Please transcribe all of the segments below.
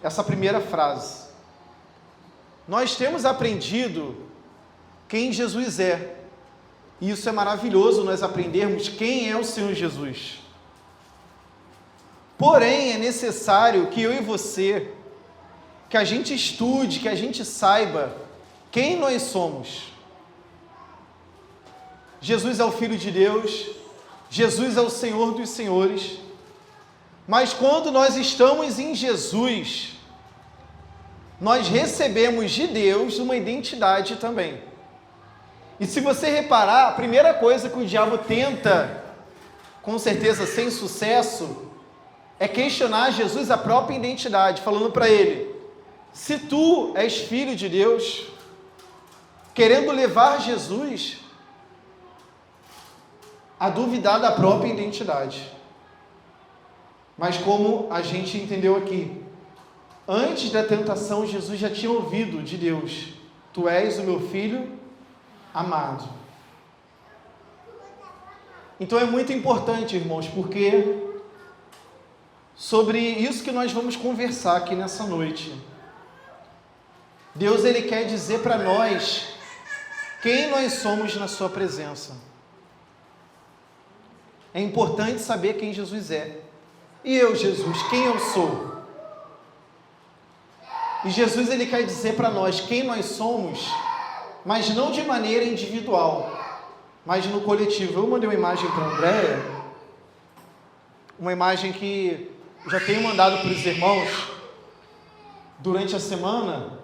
essa primeira frase. Nós temos aprendido quem Jesus é. E isso é maravilhoso, nós aprendermos quem é o Senhor Jesus. Porém, é necessário que eu e você, que a gente estude, que a gente saiba quem nós somos. Jesus é o Filho de Deus, Jesus é o Senhor dos Senhores, mas quando nós estamos em Jesus, nós recebemos de Deus uma identidade também. E se você reparar, a primeira coisa que o diabo tenta, com certeza sem sucesso, é questionar Jesus a própria identidade, falando para ele, se tu és Filho de Deus, querendo levar Jesus a duvidar da própria identidade. Mas como a gente entendeu aqui, antes da tentação, Jesus já tinha ouvido de Deus, tu és o meu Filho amado. Então é muito importante, irmãos, porque sobre isso que nós vamos conversar aqui nessa noite. Deus, Ele quer dizer para nós quem nós somos na sua presença. É importante saber quem Jesus é. E eu, Jesus, quem eu sou? E Jesus, Ele quer dizer para nós quem nós somos, mas não de maneira individual, mas no coletivo. Eu mandei uma imagem para a Andréia, uma imagem que já tenho mandado para os irmãos durante a semana,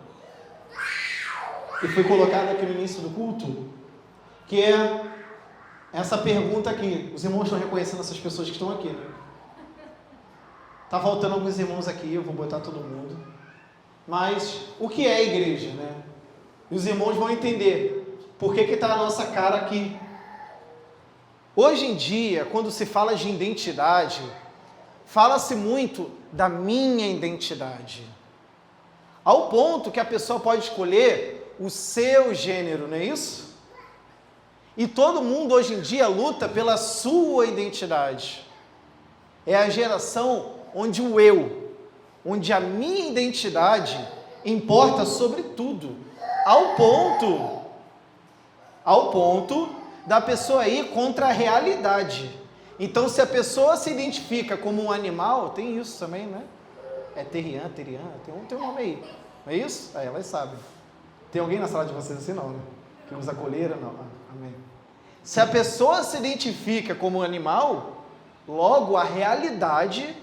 e foi colocada aqui no início do culto, que é essa pergunta aqui. Os irmãos estão reconhecendo essas pessoas que estão aqui, né? Tá faltando alguns irmãos aqui, eu vou botar todo mundo. Mas o que é a igreja, né? E os irmãos vão entender por que está a nossa cara aqui. Hoje em dia, quando se fala de identidade, fala-se muito da minha identidade. Ao ponto que a pessoa pode escolher o seu gênero, não é isso? E todo mundo hoje em dia luta pela sua identidade. É a geração onde o eu, onde a minha identidade importa sobre tudo, ao ponto da pessoa ir contra a realidade. Então, se a pessoa se identifica como um animal, tem isso também, né? É terrian, tem um nome aí, não é isso? Aí elas sabem. Tem alguém na sala de vocês assim? Não, né? Que usa coleira? Não. Amém. Se a pessoa se identifica como um animal, logo a realidade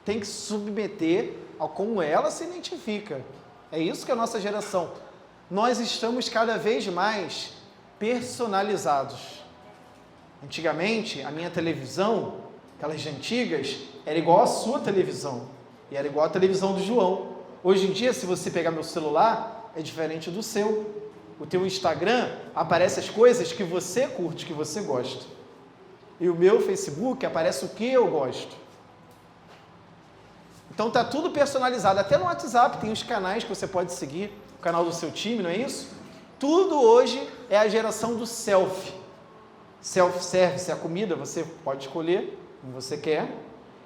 tem que se submeter ao como ela se identifica. É isso que é a nossa geração. Nós estamos cada vez mais personalizados. Antigamente, a minha televisão, aquelas antigas, era igual à sua televisão. E era igual à televisão do João. Hoje em dia, se você pegar meu celular, é diferente do seu. O teu Instagram, aparece as coisas que você curte, que você gosta. E o meu Facebook, aparece o que eu gosto. Então está tudo personalizado. Até no WhatsApp tem os canais que você pode seguir. O canal do seu time, não é isso? Tudo hoje é a geração do selfie. Self-service, a comida, você pode escolher como você quer.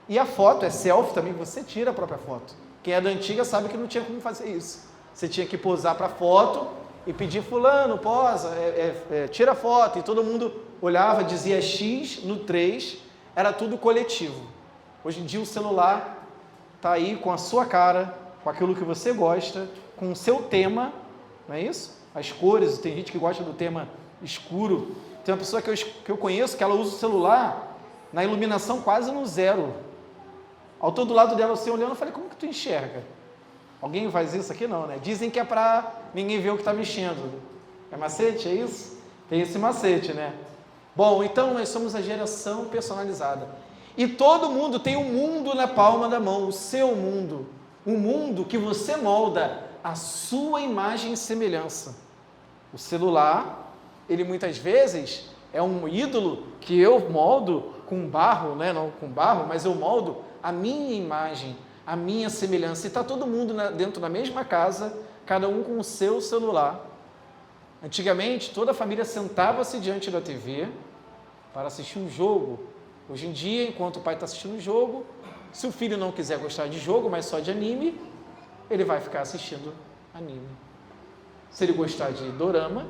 E a foto é selfie também, você tira a própria foto. Quem é da antiga sabe que não tinha como fazer isso. Você tinha que posar para a foto e pedir fulano, posa, tira a foto. E todo mundo olhava, dizia X no 3, era tudo coletivo. Hoje em dia o celular está aí com a sua cara, com aquilo que você gosta, com o seu tema, não é isso? As cores, tem gente que gosta do tema escuro. Tem uma pessoa que eu conheço que ela usa o celular na iluminação quase no 0. Ao todo lado dela, assim, olhando, eu falei, como que tu enxerga? Alguém faz isso aqui? Não, né? Dizem que é para ninguém ver o que está mexendo. É macete, é isso? Tem esse macete, né? Bom, então nós somos a geração personalizada. E todo mundo tem um mundo na palma da mão, o seu mundo. Um mundo que você molda a sua imagem e semelhança. O celular, ele muitas vezes é um ídolo que eu moldo com barro, né? Não com barro, mas eu moldo a minha imagem, a minha semelhança. E está todo mundo dentro da mesma casa, cada um com o seu celular. Antigamente, toda a família sentava-se diante da TV para assistir um jogo. Hoje em dia, enquanto o pai está assistindo o jogo, se o filho não quiser gostar de jogo, mas só de anime, ele vai ficar assistindo anime. Se ele gostar de dorama,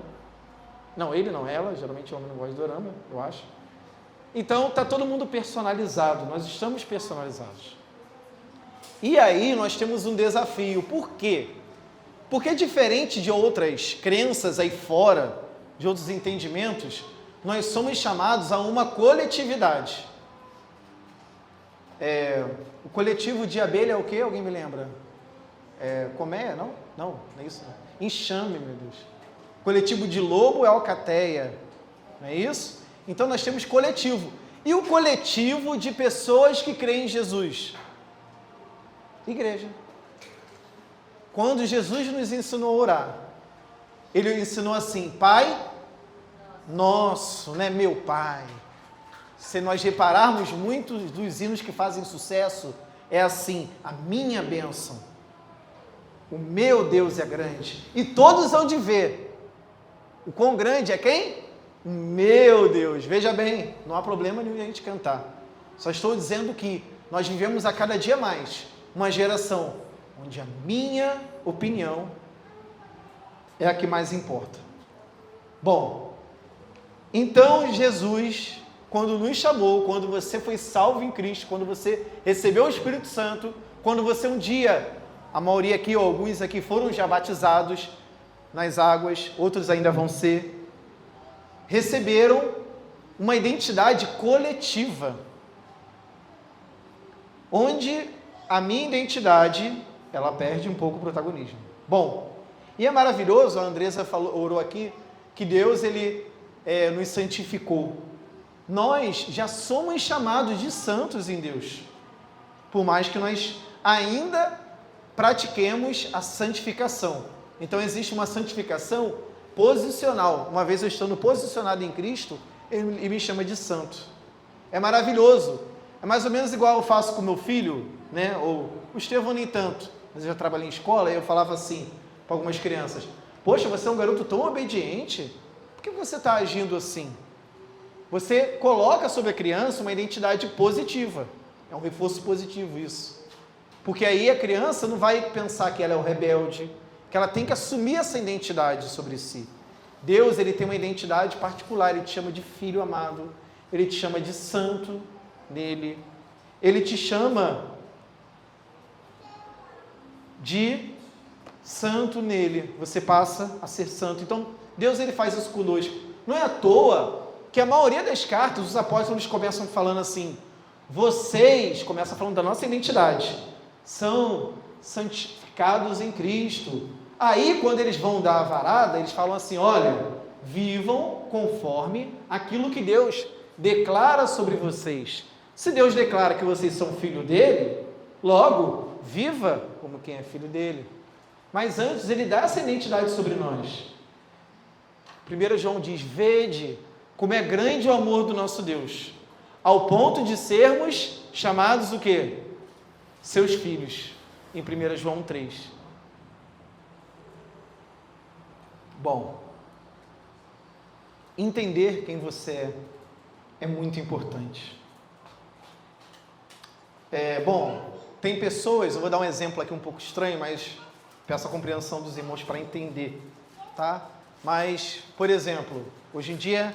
não, ele não, ela, geralmente o homem não gosta de dorama, eu acho. Então, está todo mundo personalizado, nós estamos personalizados. E aí, nós temos um desafio. Por quê? Porque diferente de outras crenças aí fora, de outros entendimentos, nós somos chamados a uma coletividade. O coletivo de abelha é o quê? Alguém me lembra? Colmeia? Não? Não é isso. Não. Enxame, meu Deus. O coletivo de lobo é alcateia. Não é isso? Então nós temos coletivo. E o coletivo de pessoas que creem em Jesus? Igreja. Quando Jesus nos ensinou a orar, Ele ensinou assim: Pai nosso, não é meu Pai. Se nós repararmos muitos dos hinos que fazem sucesso, é assim: a minha bênção, o meu Deus é grande. E todos hão de ver o quão grande é quem? Meu Deus. Veja bem, não há problema nenhum a gente cantar. Só estou dizendo que nós vivemos a cada dia mais uma geração onde a minha opinião é a que mais importa. Bom, então Jesus, quando nos chamou, quando você foi salvo em Cristo, quando você recebeu o Espírito Santo, quando você um dia, a maioria aqui, ou alguns aqui foram já batizados nas águas, outros ainda vão ser, receberam uma identidade coletiva, onde a minha identidade, ela perde um pouco o protagonismo. Bom, e é maravilhoso, a Andressa orou aqui, que Deus, Ele nos santificou. Nós já somos chamados de santos em Deus, por mais que nós ainda pratiquemos a santificação. Então existe uma santificação posicional. Uma vez eu estando posicionado em Cristo, Ele me chama de santo. É maravilhoso. É mais ou menos igual eu faço com meu filho, né? Ou o Estevão nem tanto, mas eu já trabalhei em escola e eu falava assim para algumas crianças: poxa, você é um garoto tão obediente, por que você está agindo assim? Você coloca sobre a criança uma identidade positiva. É um reforço positivo isso. Porque aí a criança não vai pensar que ela é o rebelde, que ela tem que assumir essa identidade sobre si. Deus, Ele tem uma identidade particular, Ele te chama de filho amado, Ele te chama de santo nele, Ele te chama de santo nele, você passa a ser santo. Então, Deus, Ele faz isso conosco. Não é à toa que a maioria das cartas, os apóstolos começam falando assim: vocês, começa falando da nossa identidade, são santificados em Cristo. Aí, quando eles vão dar a varada, eles falam assim: olha, vivam conforme aquilo que Deus declara sobre vocês. Se Deus declara que vocês são filho dele, logo, viva como quem é filho dele. Mas antes, Ele dá essa identidade sobre nós. 1 João diz: vede como é grande o amor do nosso Deus, ao ponto de sermos chamados o quê? Seus filhos, em 1 João 3. Bom, entender quem você é muito importante. Bom, tem pessoas, eu vou dar um exemplo aqui um pouco estranho, mas peço a compreensão dos irmãos para entender, tá? Mas, por exemplo, hoje em dia,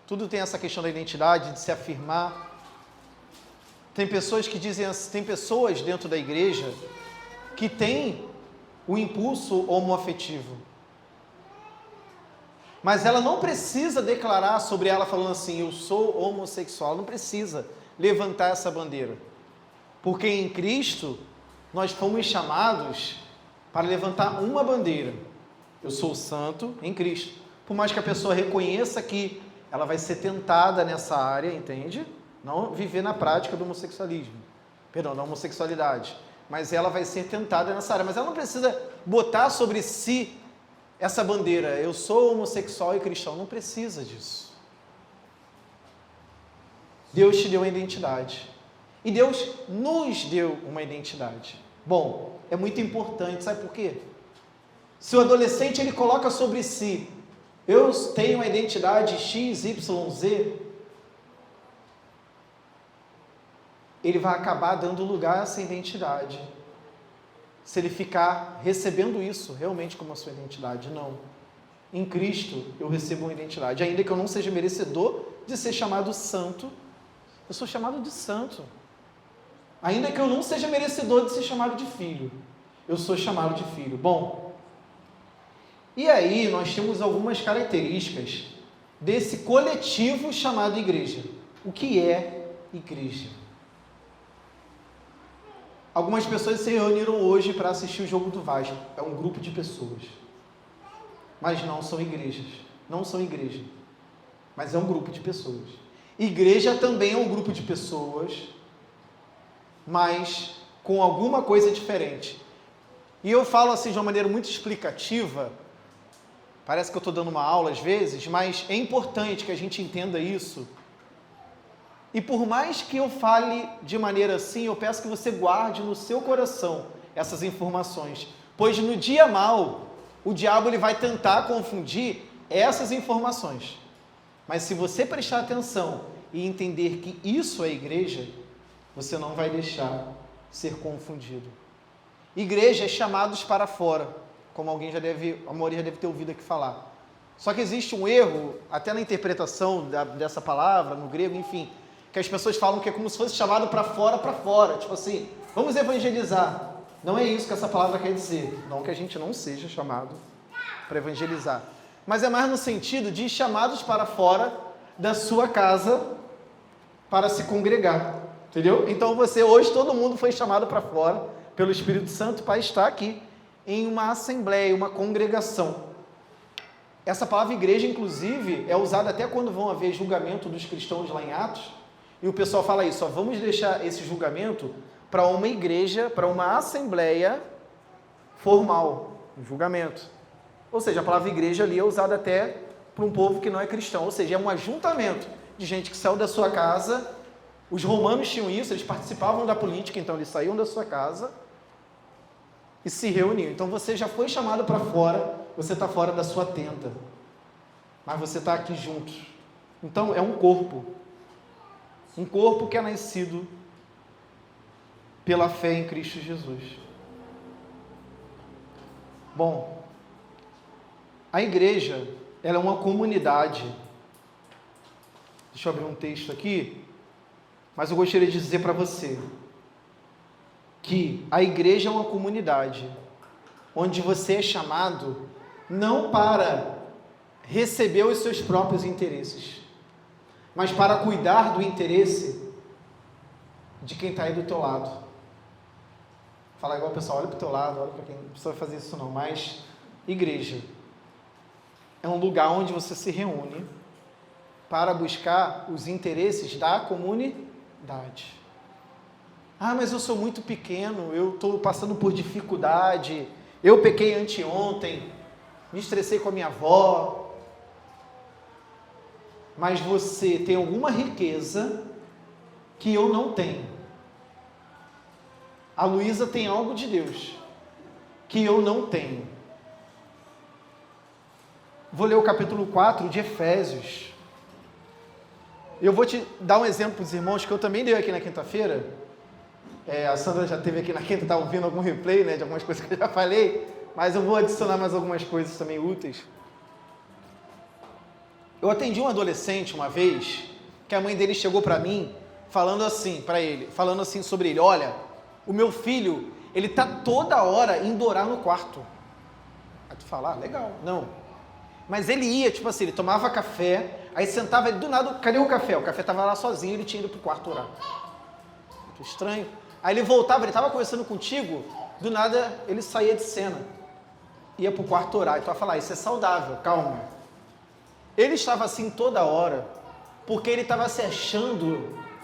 tudo tem essa questão da identidade, de se afirmar. Tem pessoas que dizem, tem pessoas dentro da igreja que têm o impulso homoafetivo. Mas ela não precisa declarar sobre ela falando assim: eu sou homossexual. Não precisa levantar essa bandeira. Porque em Cristo, nós fomos chamados para levantar uma bandeira. Eu sou santo em Cristo. Por mais que a pessoa reconheça que ela vai ser tentada nessa área, entende? Não viver na prática do homossexualismo. Perdão, da homossexualidade. Mas ela vai ser tentada nessa área. Mas ela não precisa botar sobre si essa bandeira: eu sou homossexual e cristão. Não precisa disso. Deus te deu uma identidade. E Deus nos deu uma identidade. Bom, é muito importante, sabe por quê? Se o adolescente ele coloca sobre si: eu tenho uma identidade X, Y, Z, ele vai acabar dando lugar a essa identidade. se ele ficar recebendo isso realmente como a sua identidade. Não. Em Cristo eu recebo uma identidade. Ainda que eu não seja merecedor de ser chamado santo, eu sou chamado de santo. Ainda que eu não seja merecedor de ser chamado de filho, eu sou chamado de filho. Bom, e aí nós temos algumas características desse coletivo chamado igreja. O que é igreja? Algumas pessoas se reuniram hoje para assistir o jogo do Vasco. É um grupo de pessoas. Mas não são igrejas. Não são igreja. Mas é um grupo de pessoas. Igreja também é um grupo de pessoas, mas com alguma coisa diferente. E eu falo assim de uma maneira muito explicativa. Parece que eu estou dando uma aula às vezes, mas é importante que a gente entenda isso. E por mais que eu fale de maneira assim, eu peço que você guarde no seu coração essas informações. Pois no dia mau, o diabo ele vai tentar confundir essas informações. Mas se você prestar atenção e entender que isso é igreja, você não vai deixar ser confundido. Igreja é chamados para fora, como a maioria já deve ter ouvido aqui falar. Só que existe um erro, até na interpretação dessa palavra, no grego, enfim, que as pessoas falam que é como se fosse chamado para fora, tipo assim, vamos evangelizar. Não é isso que essa palavra quer dizer, não que a gente não seja chamado para evangelizar, mas é mais no sentido de chamados para fora da sua casa para se congregar, entendeu? Então hoje todo mundo foi chamado para fora pelo Espírito Santo para estar aqui em uma assembleia, uma congregação. Essa palavra igreja, inclusive, é usada até quando vão haver julgamento dos cristãos lá em Atos, e o pessoal fala isso, vamos deixar esse julgamento para uma igreja, para uma assembleia formal, um julgamento. Ou seja, a palavra igreja ali é usada até para um povo que não é cristão, ou seja, é um ajuntamento de gente que saiu da sua casa. Os romanos tinham isso, eles participavam da política, então eles saíam da sua casa e se reuniam. Então você já foi chamado para fora, você está fora da sua tenda, mas você está aqui junto. Então é um corpo que é nascido pela fé em Cristo Jesus. Bom, a igreja, ela é uma comunidade. Deixa eu abrir um texto aqui, mas eu gostaria de dizer para você que a igreja é uma comunidade onde você é chamado não para receber os seus próprios interesses, mas para cuidar do interesse de quem está aí do teu lado. Falar igual o pessoal, olha para o teu lado, olha para quem, não precisa fazer isso não, mas igreja é um lugar onde você se reúne para buscar os interesses da comunidade. Ah, mas eu sou muito pequeno, eu estou passando por dificuldade, eu pequei anteontem, me estressei com a minha avó. Mas você tem alguma riqueza que eu não tenho. A Luísa tem algo de Deus que eu não tenho. Vou ler o capítulo 4 de Efésios. Eu vou te dar um exemplo para os irmãos que eu também dei aqui na quinta-feira. A Sandra já esteve aqui na quinta, está ouvindo algum replay, né, de algumas coisas que eu já falei, mas eu vou adicionar mais algumas coisas também úteis. Eu atendi um adolescente uma vez, que a mãe dele chegou para mim, falando assim sobre ele, olha, o meu filho, ele está toda hora indo orar no quarto. Aí tu fala, legal, não. Mas ele ia, tipo assim, ele tomava café, aí sentava, ele do nada, cadê o café? O café estava lá sozinho, ele tinha ido para o quarto orar. Muito estranho. Aí ele voltava, ele estava conversando contigo, do nada ele saía de cena, ia para o quarto orar. E tu vai falar, isso é saudável, calma. Ele estava assim toda hora, porque ele estava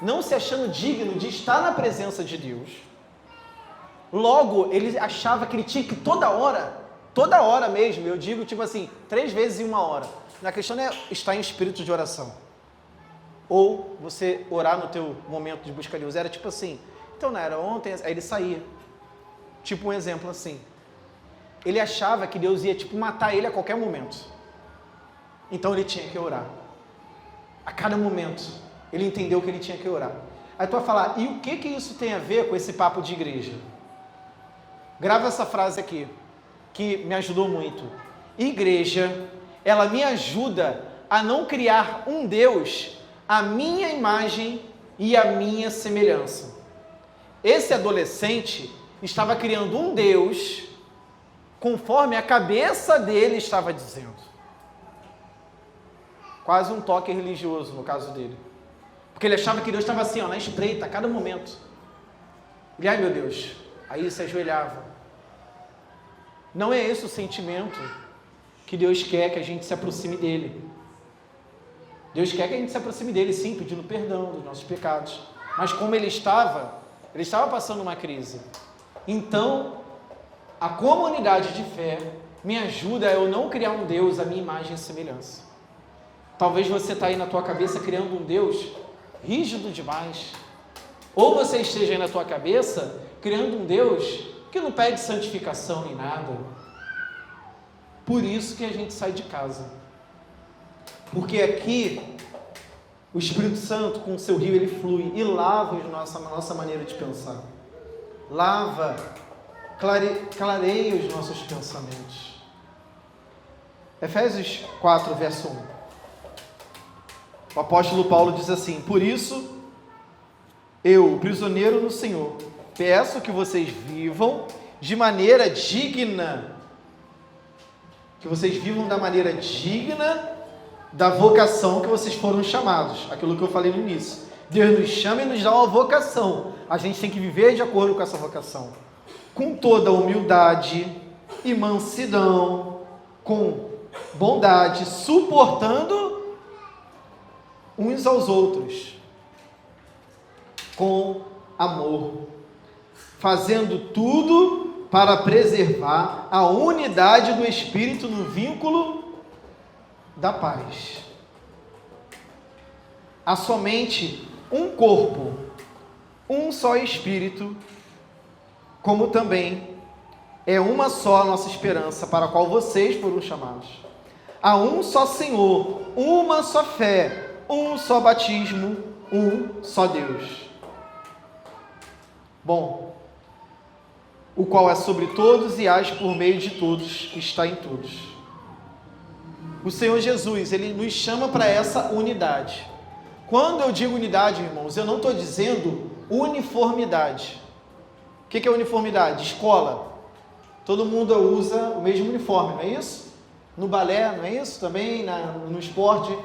não se achando digno de estar na presença de Deus. Logo, ele achava que ele tinha que toda hora mesmo, eu digo tipo assim, 3 vezes em 1 hora. A questão não é estar em espírito de oração, ou você orar no teu momento de busca de Deus. Era tipo assim, então não era ontem, aí ele saía. Tipo um exemplo assim, ele achava que Deus ia tipo matar ele a qualquer momento. Então ele tinha que orar. A cada momento, ele entendeu que ele tinha que orar. Aí tu vai falar, e o que isso tem a ver com esse papo de igreja? Grava essa frase aqui, que me ajudou muito. Igreja, ela me ajuda a não criar um Deus à minha imagem e à minha semelhança. Esse adolescente estava criando um Deus conforme a cabeça dele estava dizendo. Quase um toque religioso no caso dele. Porque ele achava que Deus estava assim, na espreita, a cada momento. E ai meu Deus, aí ele se ajoelhava. Não é esse o sentimento que Deus quer que a gente se aproxime dele. Deus quer que a gente se aproxime dele, sim, pedindo perdão dos nossos pecados. Mas como ele estava passando uma crise. Então, a comunidade de fé me ajuda a eu não criar um Deus à minha imagem e semelhança. Talvez você está aí na tua cabeça criando um Deus rígido demais. Ou você esteja aí na tua cabeça criando um Deus que não pede santificação nem nada. Por isso que a gente sai de casa. Porque aqui o Espírito Santo, com o seu rio, ele flui e lava a nossa maneira de pensar. Lava, clareia os nossos pensamentos. Efésios 4, verso 1. O apóstolo Paulo diz assim: por isso, eu, prisioneiro no Senhor, peço que vocês vivam de maneira digna, que vocês vivam da maneira digna da vocação que vocês foram chamados. Aquilo que eu falei no início. Deus nos chama e nos dá uma vocação. A gente tem que viver de acordo com essa vocação. Com toda humildade e mansidão, com bondade, suportando uns aos outros, com amor, fazendo tudo para preservar a unidade do Espírito no vínculo da paz. Há somente um corpo, um só Espírito, como também é uma só a nossa esperança para a qual vocês foram chamados. Há um só Senhor, uma só fé, um só batismo, um só Deus. Bom, o qual é sobre todos e age por meio de todos, está em todos. O Senhor Jesus, ele nos chama para essa unidade. Quando eu digo unidade, irmãos, eu não estou dizendo uniformidade. O que é uniformidade? Escola. Todo mundo usa o mesmo uniforme, não é isso? No balé, não é isso? Também no esporte,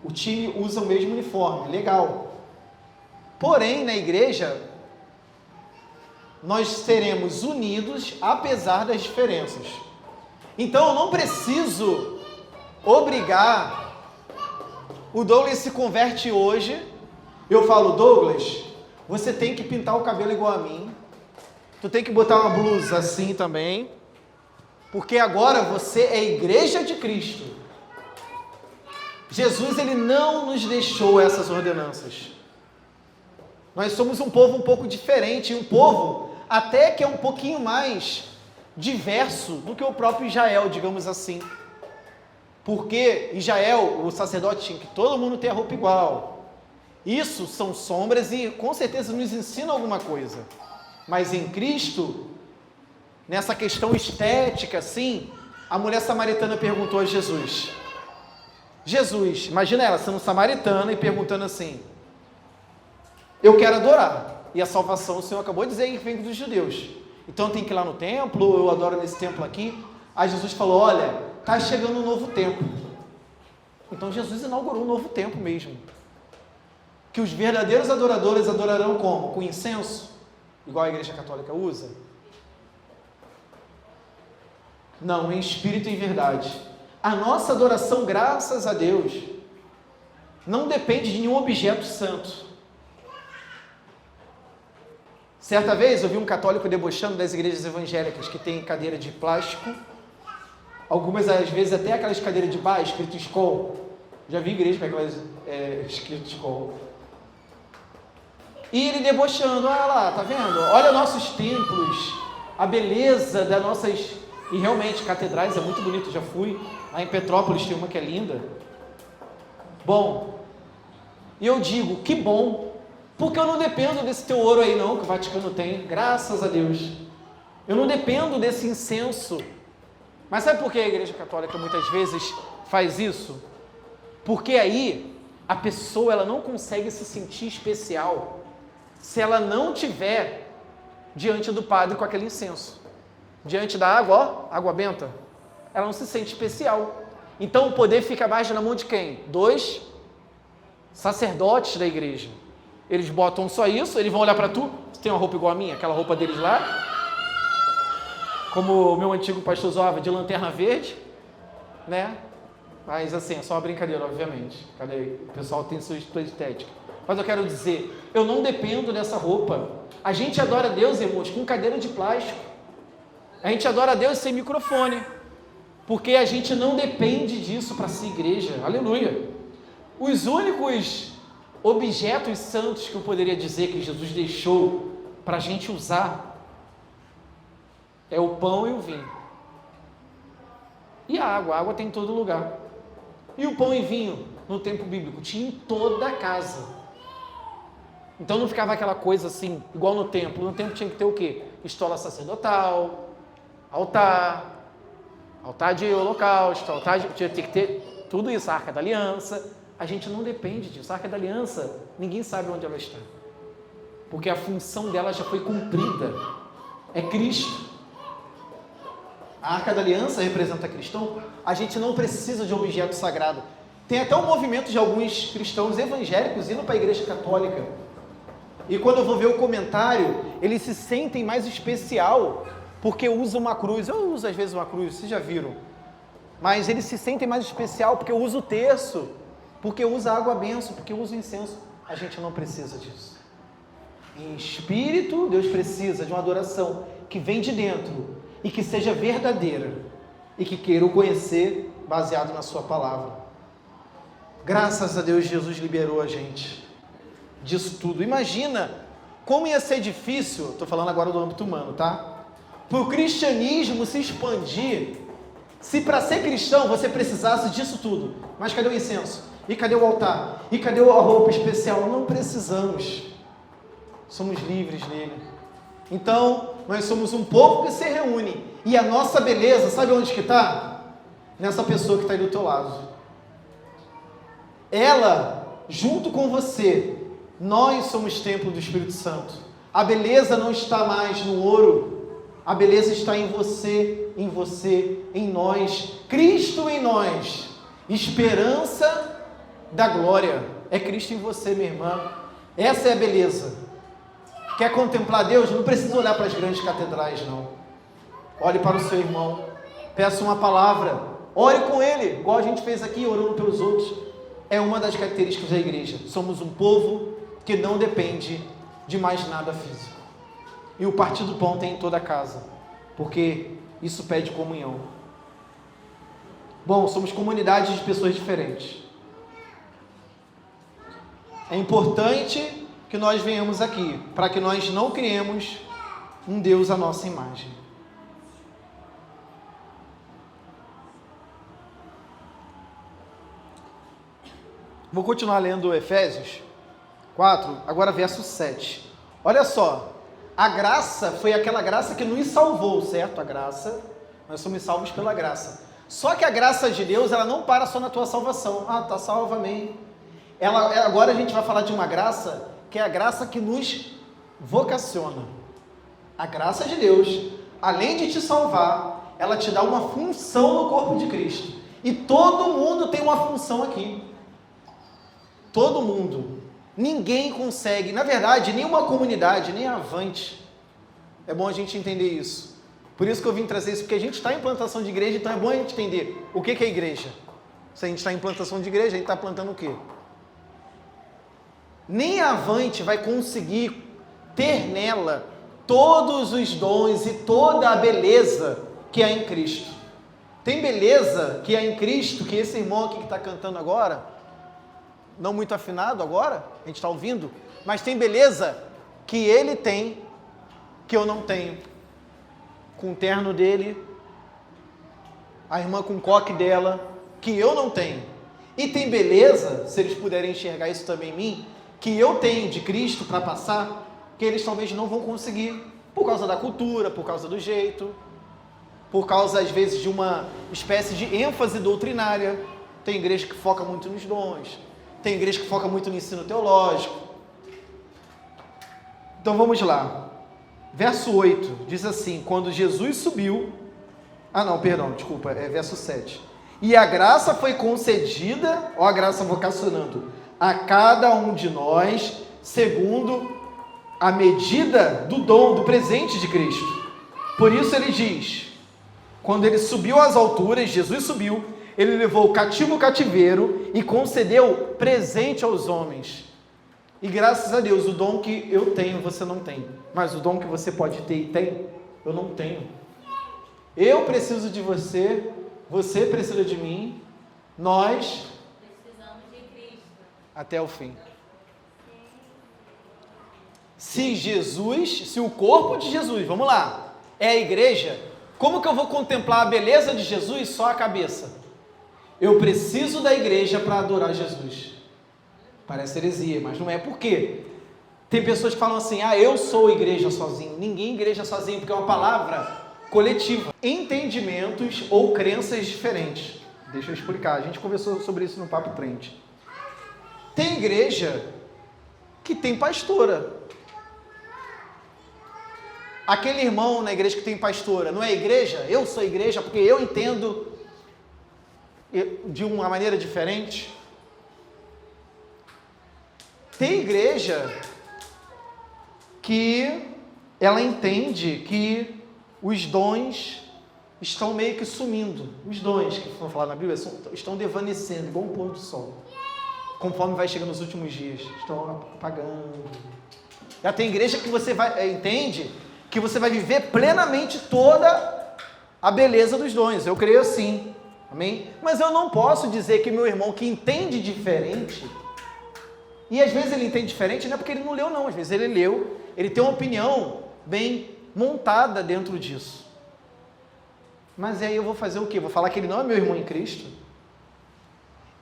o time usa o mesmo uniforme. Legal. Porém, na igreja, nós seremos unidos apesar das diferenças. Então, eu não preciso obrigar. O Douglas se converte hoje. Eu falo: Douglas, você tem que pintar o cabelo igual a mim. Tu tem que botar uma blusa assim também. Porque agora você é igreja de Cristo. Jesus, ele não nos deixou essas ordenanças. Nós somos um povo um pouco diferente, um povo até que é um pouquinho mais diverso do que o próprio Israel, digamos assim. Porque Israel, o sacerdote tinha que todo mundo ter a roupa igual. Isso são sombras e com certeza nos ensina alguma coisa. Mas em Cristo, nessa questão estética, assim, a mulher samaritana perguntou a Jesus. Jesus, imagina ela sendo samaritana e perguntando assim: eu quero adorar. E a salvação, o Senhor acabou de dizer, que vem dos judeus. Então tem que ir lá no templo, eu adoro nesse templo aqui. Aí Jesus falou: olha, está chegando um novo tempo. Então Jesus inaugurou um novo tempo mesmo. Que os verdadeiros adoradores adorarão como? Com incenso? Igual a igreja católica usa? Não, em espírito e em verdade. A nossa adoração, graças a Deus, não depende de nenhum objeto santo. Certa vez eu vi um católico debochando das igrejas evangélicas que tem cadeira de plástico. Algumas, às vezes, até aquelas cadeiras de bar, escrito Skol. Já vi igreja com aquelas escrito Skol. E ele debochando: olha lá, tá vendo? Olha nossos templos, a beleza das nossas... E realmente, catedrais é muito bonito, já fui. Lá em Petrópolis tem uma que é linda. Bom, e eu digo, que bom, porque eu não dependo desse teu ouro aí não, que o Vaticano tem, graças a Deus. Eu não dependo desse incenso. Mas sabe por que a Igreja Católica muitas vezes faz isso? Porque aí a pessoa ela não consegue se sentir especial se ela não tiver diante do padre com aquele incenso. Diante da água, ó, água benta, ela não se sente especial. Então o poder fica mais na mão de quem? 2 sacerdotes da igreja. Eles botam só isso, eles vão olhar para tu, você tem uma roupa igual a minha, aquela roupa deles lá, como o meu antigo pastor usava, de lanterna verde, né? Mas assim, é só uma brincadeira, obviamente. O pessoal tem sua estética. Mas eu quero dizer, eu não dependo dessa roupa. A gente adora a Deus, irmãos, com cadeira de plástico. A gente adora a Deus sem microfone. Porque a gente não depende disso para ser igreja. Aleluia. Os únicos objetos santos que eu poderia dizer que Jesus deixou para a gente usar é o pão e o vinho. E a água tem em todo lugar. E o pão e vinho, no tempo bíblico, tinha em toda a casa. Então não ficava aquela coisa assim, igual no templo. No templo tinha que ter o quê? Estola sacerdotal, altar de holocausto, tinha que ter tudo isso, a Arca da Aliança. A gente não depende disso. A Arca da Aliança, ninguém sabe onde ela está. Porque a função dela já foi cumprida. É Cristo. A Arca da Aliança representa cristão. A gente não precisa de objeto sagrado. Tem até um movimento de alguns cristãos evangélicos indo para a Igreja Católica. E quando eu vou ver o comentário, eles se sentem mais especial porque usam uma cruz. Eu uso às vezes uma cruz, vocês já viram. Mas eles se sentem mais especial porque eu uso o terço, porque eu uso a água benção, porque eu uso o incenso. A gente não precisa disso. Em espírito, Deus precisa de uma adoração que vem de dentro e que seja verdadeira e que queira o conhecer baseado na sua palavra. Graças a Deus, Jesus liberou a gente disso tudo. Imagina como ia ser difícil, estou falando agora do âmbito humano, tá? Para o cristianismo se expandir, se para ser cristão você precisasse disso tudo. Mas cadê o incenso? E cadê o altar? E cadê a roupa especial? Não precisamos. Somos livres nele. Então, nós somos um povo que se reúne. E a nossa beleza, sabe onde que está? Nessa pessoa que está aí do teu lado. Ela, junto com você, nós somos templo do Espírito Santo. A beleza não está mais no ouro. A beleza está em você, em nós. Cristo em nós. Esperança da glória. É Cristo em você, minha irmã. Essa é a beleza. Quer contemplar Deus? Não precisa olhar para as grandes catedrais, não. Olhe para o seu irmão. Peça uma palavra. Ore com ele, igual a gente fez aqui, orando pelos outros. É uma das características da igreja. Somos um povo que não depende de mais nada físico. E o partir do pão tem em toda a casa, porque isso pede comunhão. Bom, somos comunidades de pessoas diferentes. É importante que nós venhamos aqui, para que nós não criemos um Deus à nossa imagem. Vou continuar lendo Efésios 4, agora verso 7. Olha só, a graça foi aquela graça que nos salvou, certo? A graça, nós somos salvos pela graça. Só que a graça de Deus, ela não para só na tua salvação. Ah, tá salvo, amém. Agora a gente vai falar de uma graça, que é a graça que nos vocaciona. A graça de Deus, além de te salvar, ela te dá uma função no corpo de Cristo. E todo mundo tem uma função aqui. Todo mundo. Ninguém consegue, na verdade, nenhuma comunidade, nem a Avante. É bom a gente entender isso. Por isso que eu vim trazer isso, porque a gente está em plantação de igreja, então é bom a gente entender o que é igreja. Se a gente está em plantação de igreja, a gente está plantando o quê? Nem a Avante vai conseguir ter nela todos os dons e toda a beleza que há em Cristo. Tem beleza que há em Cristo, que esse irmão aqui que está cantando agora, não muito afinado agora, a gente está ouvindo, mas tem beleza que ele tem, que eu não tenho. Com o terno dele, a irmã com o coque dela, que eu não tenho. E tem beleza, se eles puderem enxergar isso também em mim, que eu tenho de Cristo para passar, que eles talvez não vão conseguir. Por causa da cultura, por causa do jeito, por causa, às vezes, de uma espécie de ênfase doutrinária. Tem igreja que foca muito nos dons, tem igreja que foca muito no ensino teológico. Então vamos lá. Verso 8 diz assim: quando Jesus subiu... verso 7. E a graça foi concedida, ó a graça vocacionando, a cada um de nós, segundo a medida do dom, do presente de Cristo. Por isso ele diz, quando ele subiu às alturas, Jesus subiu, ele levou o cativo o cativeiro e concedeu presente aos homens. E graças a Deus, o dom que eu tenho, você não tem. Mas o dom que você pode ter e tem, eu não tenho. Eu preciso de você, você precisa de mim, nós precisamos de Cristo até o fim. Se o corpo de Jesus, vamos lá, é a igreja, como que eu vou contemplar a beleza de Jesus só a cabeça? Eu preciso da igreja para adorar Jesus. Parece heresia, mas não é. Por quê? Tem pessoas que falam assim, eu sou igreja sozinho. Ninguém é igreja sozinho, porque é uma palavra coletiva. Entendimentos ou crenças diferentes. Deixa eu explicar, a gente conversou sobre isso no Papo Trente. Tem igreja que tem pastora. Aquele irmão na igreja que tem pastora, não é igreja? Eu sou igreja porque eu entendo de uma maneira diferente. Tem igreja que ela entende que os dons estão meio que sumindo. Os dons que vão falar na Bíblia estão desvanecendo, igual um pôr do sol. Conforme vai chegando nos últimos dias, estão apagando. Já tem igreja que você entende que você vai viver plenamente toda a beleza dos dons. Eu creio assim, amém? Mas eu não posso dizer que meu irmão que entende diferente, e às vezes ele entende diferente, não é porque ele não leu não, às vezes ele leu, ele tem uma opinião bem montada dentro disso. Mas aí eu vou fazer o quê? Vou falar que ele não é meu irmão em Cristo?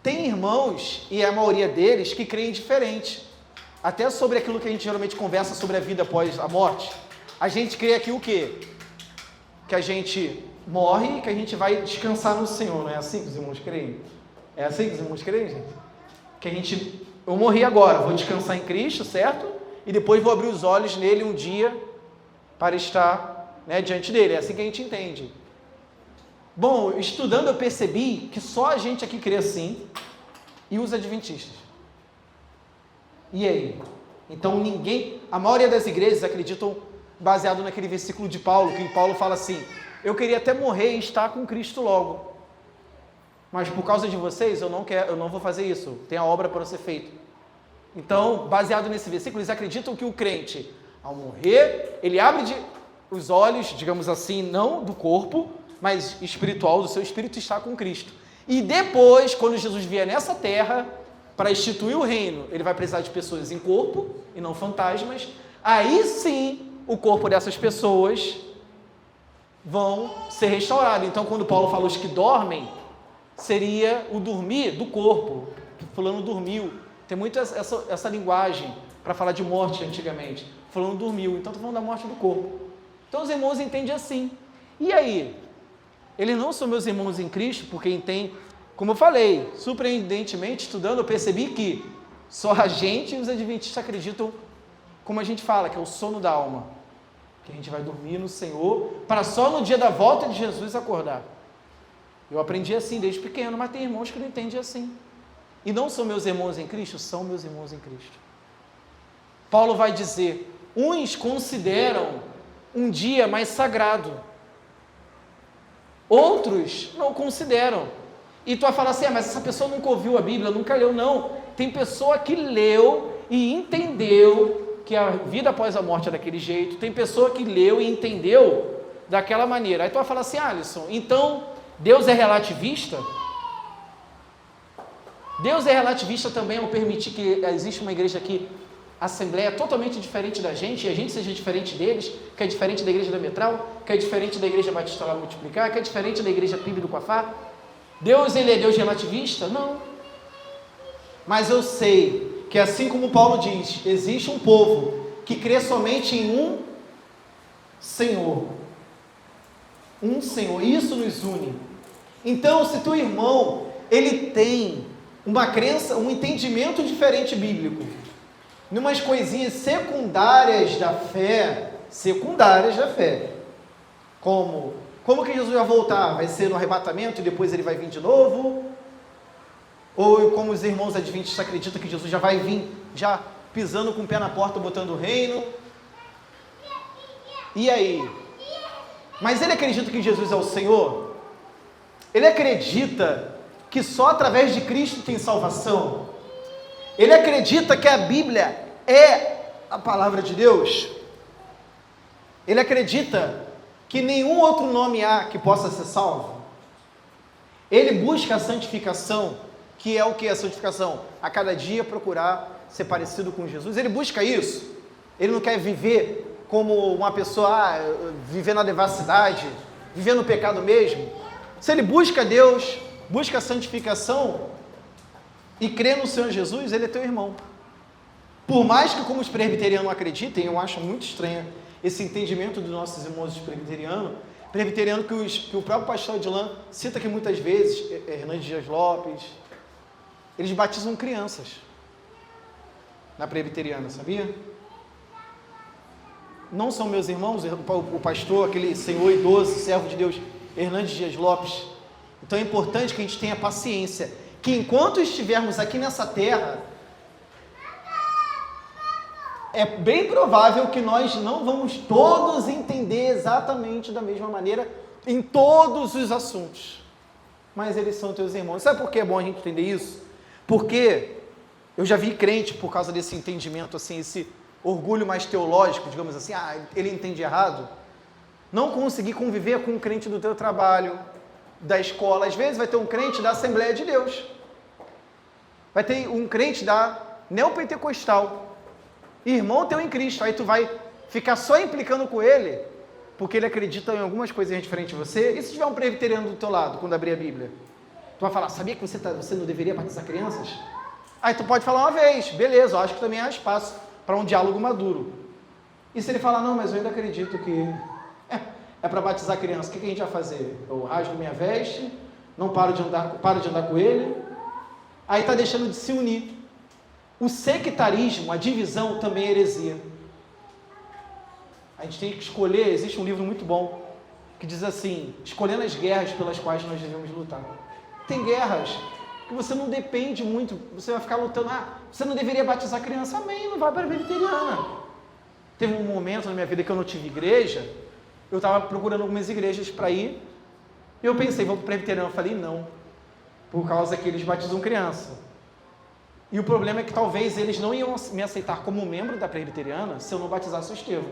Tem irmãos, e a maioria deles, que creem diferente. Até sobre aquilo que a gente geralmente conversa sobre a vida após a morte. A gente crê aqui o quê? Que a gente morre e que a gente vai descansar no Senhor. Não é assim que os irmãos creem? É assim que os irmãos creem, gente? Que eu morri agora, vou descansar em Cristo, certo? E depois vou abrir os olhos nele um dia para estar, diante dele. É assim que a gente entende. Bom, estudando eu percebi que só a gente aqui crê assim e os adventistas. E aí? Então a maioria das igrejas acreditam baseado naquele versículo de Paulo, que Paulo fala assim, eu queria até morrer e estar com Cristo logo, mas por causa de vocês eu não vou fazer isso, tem a obra para ser feita. Então, baseado nesse versículo, eles acreditam que o crente, ao morrer, ele abre os olhos, digamos assim, não do corpo, mas espiritual, do seu espírito, está com Cristo. E depois, quando Jesus vier nessa terra, para instituir o reino, ele vai precisar de pessoas em corpo, e não fantasmas. Aí sim, o corpo dessas pessoas vão ser restaurados. Então, quando Paulo fala os que dormem, seria o dormir do corpo. Fulano dormiu. Tem muito essa linguagem para falar de morte antigamente. Fulano dormiu, então estou falando da morte do corpo. Então, os irmãos entendem assim. E aí? Eles não são meus irmãos em Cristo, porque entendem, como eu falei, surpreendentemente, estudando, eu percebi que só a gente e os adventistas acreditam, como a gente fala, que é o sono da alma. Que a gente vai dormir no Senhor, para só no dia da volta de Jesus acordar. Eu aprendi assim desde pequeno, mas tem irmãos que não entendem assim. E não são meus irmãos em Cristo, são meus irmãos em Cristo. Paulo vai dizer, uns consideram um dia mais sagrado, outros não consideram. E tu vai falar assim, mas essa pessoa nunca ouviu a Bíblia, nunca leu. Não, tem pessoa que leu e entendeu que a vida após a morte é daquele jeito, tem pessoa que leu e entendeu daquela maneira. Aí tu vai falar assim, Alisson, então Deus é relativista? Deus é relativista também ao permitir que existe uma igreja aqui, assembleia totalmente diferente da gente, e a gente seja diferente deles, que é diferente da igreja da Metral, que é diferente da igreja Batista lá Multiplicar, que é diferente da igreja PIB do Coafá? Deus, ele é Deus relativista? Não. Mas eu sei que assim como Paulo diz, existe um povo que crê somente em um Senhor. Um Senhor, isso nos une. Então, se teu irmão, ele tem uma crença, um entendimento diferente bíblico, numas coisinhas secundárias da fé, como que Jesus vai voltar? Vai ser no arrebatamento e depois ele vai vir de novo? Ou como os irmãos adventistas acreditam que Jesus já vai vir, já pisando com o pé na porta, botando o reino? E aí? Mas ele acredita que Jesus é o Senhor? Ele acredita que só através de Cristo tem salvação? Ele acredita que a Bíblia é a palavra de Deus? Ele acredita que nenhum outro nome há que possa ser salvo? Ele busca a santificação, que é o que é a santificação? A cada dia procurar ser parecido com Jesus. Ele busca isso. Ele não quer viver como uma pessoa, viver na devassidade, viver no pecado mesmo. Se ele busca Deus, busca a santificação e crê no Senhor Jesus, ele é teu irmão. Por mais que como os presbiterianos acreditem, eu acho muito estranho esse entendimento dos nossos irmãos presbiterianos, que o próprio pastor Adilan cita aqui muitas vezes, Hernandes Dias Lopes, eles batizam crianças na presbiteriana, sabia? Não são meus irmãos, o pastor, aquele senhor idoso, servo de Deus, Hernandes Dias Lopes. Então é importante que a gente tenha paciência, que enquanto estivermos aqui nessa terra, é bem provável que nós não vamos todos entender exatamente da mesma maneira em todos os assuntos, mas eles são teus irmãos. Sabe por que é bom a gente entender isso? Porque eu já vi crente, por causa desse entendimento, assim, esse orgulho mais teológico, digamos assim, ele entende errado, não conseguir conviver com um crente do teu trabalho, da escola. Às vezes vai ter um crente da Assembleia de Deus, vai ter um crente da neopentecostal, irmão teu em Cristo, aí tu vai ficar só implicando com ele, porque ele acredita em algumas coisinhas diferentes de você. E se tiver um presbiteriano do teu lado, quando abrir a Bíblia? Tu vai falar, sabia que você não deveria batizar crianças? Aí tu pode falar uma vez, beleza, eu acho que também há espaço para um diálogo maduro. E se ele falar, não, mas eu ainda acredito que é para batizar criança, o que a gente vai fazer? Eu rasgo minha veste, não paro de andar com ele, aí está deixando de se unir. O sectarismo, a divisão, também é heresia. A gente tem que escolher, existe um livro muito bom, que diz assim, escolhendo as guerras pelas quais nós devemos lutar. Tem guerras que você não depende muito, você vai ficar lutando, você não deveria batizar criança, amém, não vai para a presbiteriana. Teve um momento na minha vida que eu não tive igreja, eu estava procurando algumas igrejas para ir, e eu pensei, vou para o presbiteriano, eu falei, não, por causa que eles batizam criança. E o problema é que talvez eles não iam me aceitar como membro da presbiteriana se eu não batizasse o Estevão.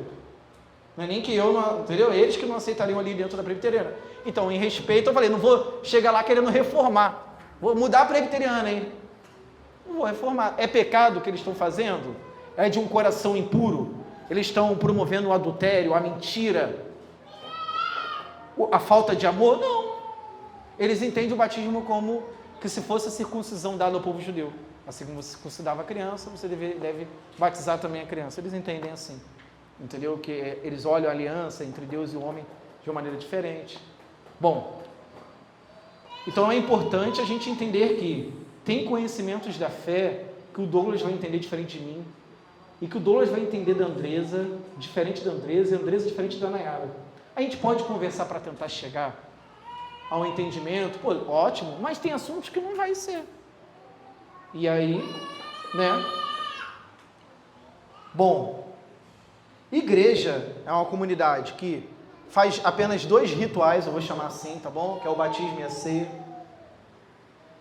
Não é nem que eu não, entendeu? Eles que não aceitariam ali dentro da presbiteriana. Então, em respeito, eu falei, não vou chegar lá querendo reformar. Vou mudar a presbiteriana, hein? Não vou reformar. É pecado o que eles estão fazendo? É de um coração impuro? Eles estão promovendo o adultério, a mentira, a falta de amor? Não. Eles entendem o batismo como que se fosse a circuncisão dada ao povo judeu. Assim como você circuncidava a criança, você deve batizar também a criança. Eles entendem assim, entendeu? Que eles olham a aliança entre Deus e o homem de uma maneira diferente. Bom, então é importante a gente entender que tem conhecimentos da fé que o Douglas vai entender diferente de mim, e que o Douglas vai entender da Andresa diferente da Andresa, e a Andresa diferente da Nayara. A gente pode conversar para tentar chegar a um entendimento, ótimo, mas tem assuntos que não vai ser. E aí, né? Bom, igreja é uma comunidade que faz apenas 2 rituais, eu vou chamar assim, tá bom? Que é o batismo e a ceia.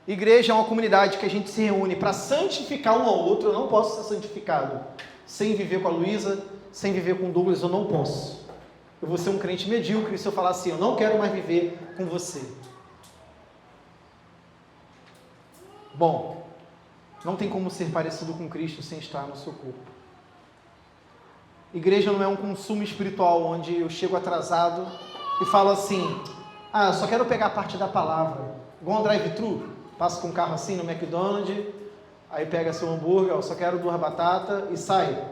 Igreja é uma comunidade que a gente se reúne para santificar um ao outro. Eu não posso ser santificado sem viver com a Luísa, sem viver com o Douglas, eu não posso. Eu vou ser um crente medíocre se eu falar assim, eu não quero mais viver com você. Bom, não tem como ser parecido com Cristo sem estar no seu corpo. Igreja não é um consumo espiritual onde eu chego atrasado e falo assim, eu só quero pegar a parte da palavra. Igual um drive-thru, passa com um carro assim no McDonald's, aí pega seu hambúrguer, só quero 2 batatas e sai.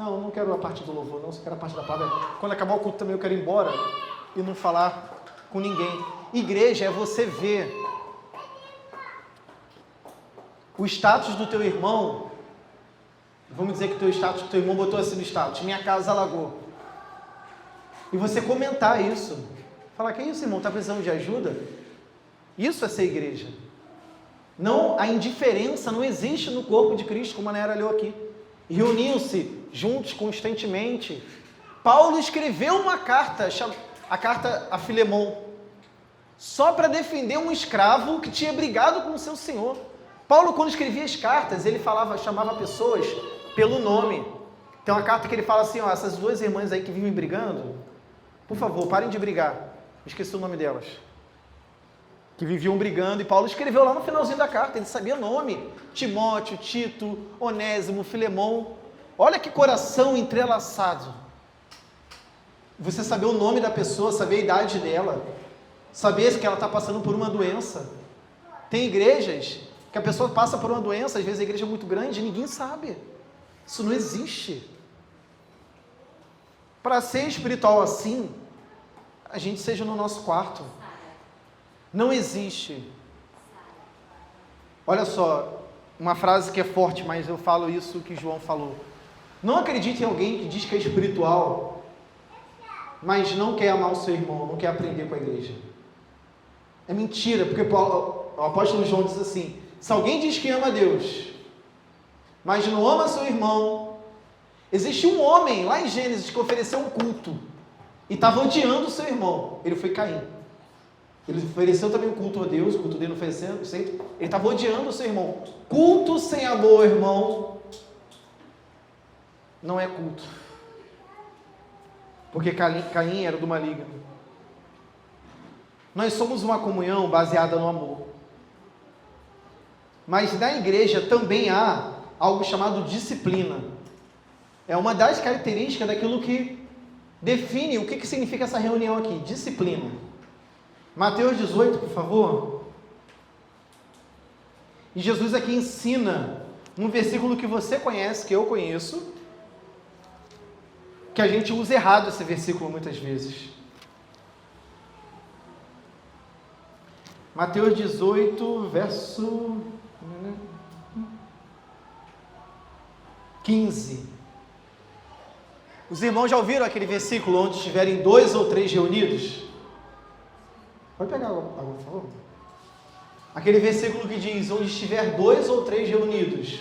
não quero a parte do louvor, não, só quero a parte da palavra. Quando acabar o culto também eu quero ir embora e não falar com ninguém. Igreja é você ver o status do teu irmão. Vamos dizer que o teu irmão botou assim no status: minha casa alagou. E você comentar isso. Falar: que isso, irmão? Está precisando de ajuda? Isso é ser igreja. Não, a indiferença não existe no corpo de Cristo, como a Nayara leu aqui. Reuniam-se juntos constantemente. Paulo escreveu uma carta, a carta a Filemon, só para defender um escravo que tinha brigado com o seu senhor. Paulo, quando escrevia as cartas, ele chamava pessoas pelo nome. Tem uma carta que ele fala assim: essas duas irmãs aí que vivem brigando, por favor, parem de brigar. Esqueci o nome delas. Que viviam brigando, e Paulo escreveu lá no finalzinho da carta, ele sabia o nome: Timóteo, Tito, Onésimo, Filemon. Olha que coração entrelaçado. Você saber o nome da pessoa, saber a idade dela, saber que ela está passando por uma doença. Tem igrejas que a pessoa passa por uma doença, às vezes a igreja é muito grande e ninguém sabe. Isso não existe. Para ser espiritual assim, a gente seja no nosso quarto. Não existe. Olha só, uma frase que é forte, mas eu falo isso que João falou. Não acredite em alguém que diz que é espiritual, mas não quer amar o seu irmão, não quer aprender com a igreja. É mentira, porque o apóstolo João diz assim: se alguém diz que ama a Deus, mas não ama seu irmão. Existe um homem lá em Gênesis que ofereceu um culto e estava odiando o seu irmão. Ele foi Caim. Ele ofereceu também um culto a Deus, o culto dele não oferecendo, ele estava odiando o seu irmão. Culto sem amor, irmão, não é culto. Porque Caim era do maligno. Nós somos uma comunhão baseada no amor. Mas na igreja também há algo chamado disciplina. É uma das características daquilo que define o que significa essa reunião aqui: disciplina. Mateus 18, por favor. E Jesus aqui ensina um versículo que você conhece, que eu conheço, que a gente usa errado esse versículo muitas vezes. Mateus 18, verso 15. Os irmãos já ouviram aquele versículo: onde estiverem 2 ou 3 reunidos? Pode pegar água, por favor. Aquele versículo que diz: onde estiver 2 ou 3 reunidos,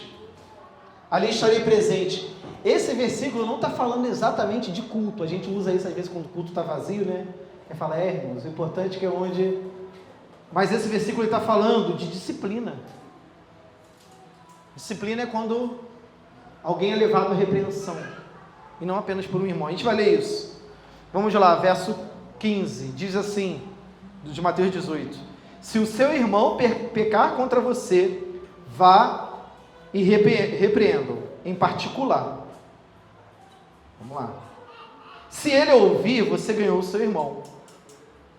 ali estarei presente. Esse versículo não está falando exatamente de culto. A gente usa isso às vezes quando o culto está vazio, né? Quer falar: irmãos, o importante é que é onde... Mas esse versículo está falando de disciplina. Disciplina é quando alguém é levado à repreensão, e não apenas por um irmão. A gente vai ler isso. Vamos lá, verso 15, diz assim, de Mateus 18: se o seu irmão pecar contra você, vá e repreenda-o em particular. Vamos lá. Se ele ouvir, você ganhou o seu irmão.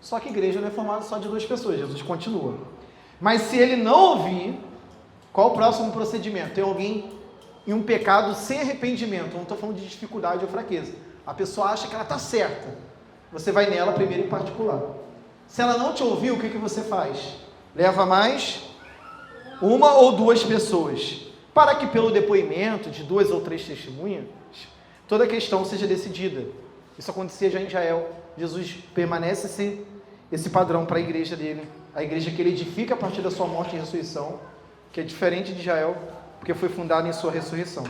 Só que a igreja não é formada só de 2 pessoas, Jesus continua. Mas se ele não ouvir, qual o próximo procedimento? Tem alguém em um pecado sem arrependimento. Não estou falando de dificuldade ou fraqueza. A pessoa acha que ela está certa. Você vai nela primeiro em particular. Se ela não te ouviu, o que você faz? Leva mais 1 ou 2 pessoas, para que pelo depoimento de 2 ou 3 testemunhas, toda a questão seja decidida. Isso acontecia já em Israel. Jesus permanece esse padrão para a igreja dele, a igreja que ele edifica a partir da sua morte e ressurreição, que é diferente de Israel, porque foi fundada em sua ressurreição.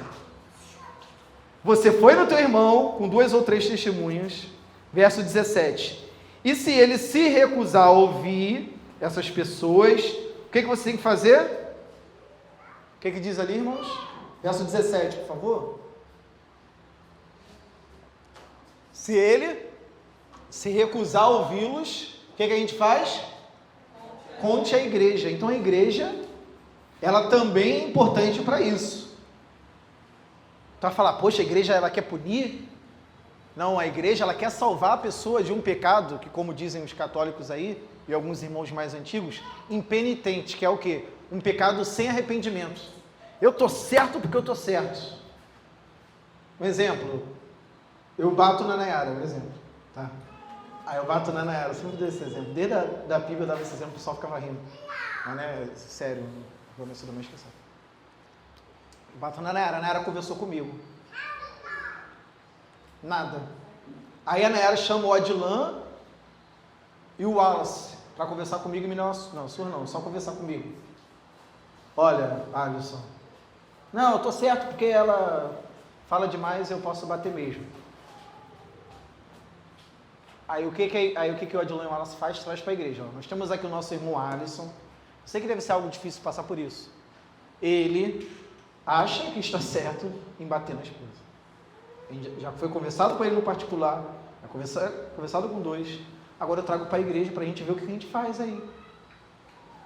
Você foi no teu irmão com 2 ou 3 testemunhas, verso 17, e se ele se recusar a ouvir essas pessoas, o que você tem que fazer? O que diz ali, irmãos? Verso 17, por favor. Se ele se recusar a ouvi-los, o que a gente faz? Conte a igreja. Então a igreja, ela também é importante para isso. Então vai falar: poxa, a igreja ela quer punir? Não, a igreja ela quer salvar a pessoa de um pecado que, como dizem os católicos aí, e alguns irmãos mais antigos, impenitente, que é o quê? Um pecado sem arrependimento. Eu estou certo porque eu estou certo. Um exemplo, eu bato na Nayara, um exemplo, tá? Aí eu bato na Nayara, eu sempre dou esse exemplo. Desde da PIB eu dava esse exemplo, o pessoal ficava rindo. Mas, né, sério, violência doméstica é sério. Eu bato na Nayara conversou comigo. Nada. Aí a Nayara chama o Adilan e o Wallace para conversar comigo e me não, só conversar comigo. Olha, Alisson, não, eu tô certo porque ela fala demais, eu posso bater mesmo. Aí o que o Adilan e o Wallace faz? Traz para a igreja. Ó. Nós temos aqui o nosso irmão Alisson. Sei que deve ser algo difícil passar por isso. Ele acha que está certo em bater na esposa. Já foi conversado com ele no particular, já conversado com 2. Agora eu trago para a igreja para a gente ver o que a gente faz aí.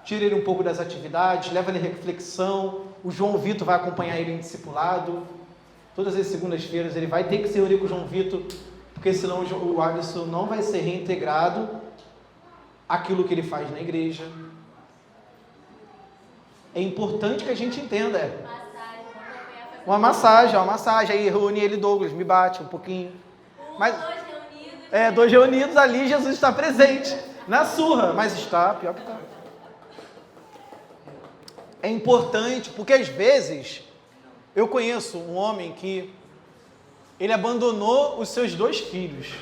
Tira ele um pouco das atividades, leva ele à reflexão. O João Vitor vai acompanhar ele em discipulado. Todas as segundas-feiras ele vai ter que se reunir com o João Vitor, porque senão o Alisson não vai ser reintegrado àquilo que ele faz na igreja. É importante que a gente entenda. Uma massagem. Aí reúne ele, Douglas, me bate um pouquinho. Mas, 2 reunidos ali, Jesus está presente. Na surra, mas está, pior que está. É importante, porque às vezes, eu conheço um homem que ele abandonou os seus 2 filhos.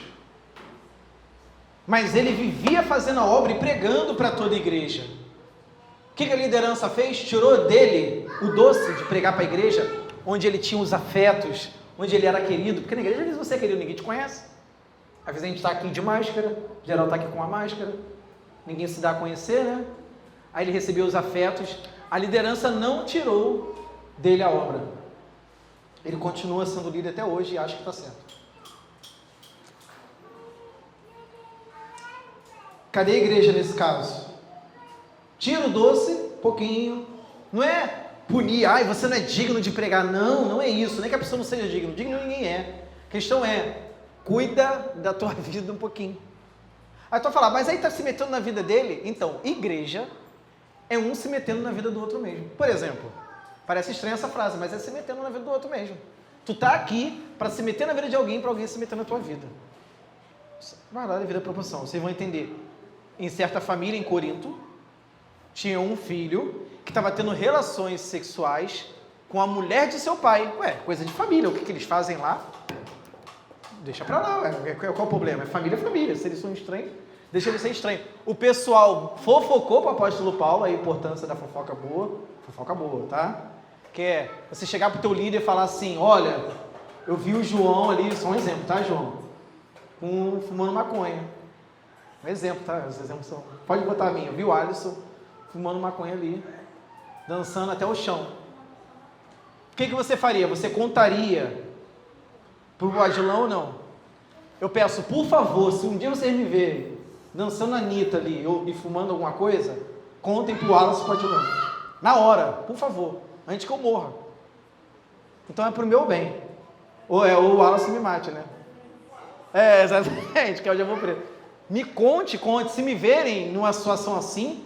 Mas ele vivia fazendo a obra e pregando para toda a igreja. O que a liderança fez? Tirou dele o doce de pregar para a igreja, onde ele tinha os afetos, onde ele era querido. Porque na igreja, às vezes você é querido, ninguém te conhece. Às vezes a gente está aqui de máscara, geral está aqui com a máscara, ninguém se dá a conhecer, né? Aí ele recebeu os afetos. A liderança não tirou dele a obra. Ele continua sendo líder até hoje e acha que está certo. Cadê a igreja nesse caso? Tira o doce, pouquinho. Não é punir, você não é digno de pregar. Não é isso. Nem que a pessoa não seja digna. Digno ninguém é. A questão é, cuida da tua vida um pouquinho. Aí tu vai falar, mas aí está se metendo na vida dele? Então, igreja é um se metendo na vida do outro mesmo. Por exemplo, parece estranha essa frase, mas é se metendo na vida do outro mesmo. Tu está aqui para se meter na vida de alguém, para alguém se meter na tua vida. Vai lá, devido à proporção. Vocês vão entender. Em certa família em Corinto, tinha um filho que estava tendo relações sexuais com a mulher de seu pai. Coisa de família. O que eles fazem lá? Deixa pra lá. Qual o problema? É família. Se eles são estranhos, deixa eles ser estranhos. O pessoal fofocou para o apóstolo Paulo a importância da fofoca boa, tá? Que é você chegar pro teu líder e falar assim, olha, eu vi o João ali, só um exemplo, tá, João? Fumando maconha. Um exemplo, tá? Os exemplos são... Pode botar a minha. Eu vi o Alisson fumando maconha ali, dançando até o chão. O que você faria? Você contaria pro Adilão ou não? Eu peço, por favor, se um dia vocês me verem dançando a Anitta ali e fumando alguma coisa, contem pro Wallace e pro Adilão. Na hora, por favor, antes que eu morra. Então é pro meu bem. Ou o Wallace me mate, né? Exatamente, que eu já vou preso. Me conte, se me verem numa situação assim,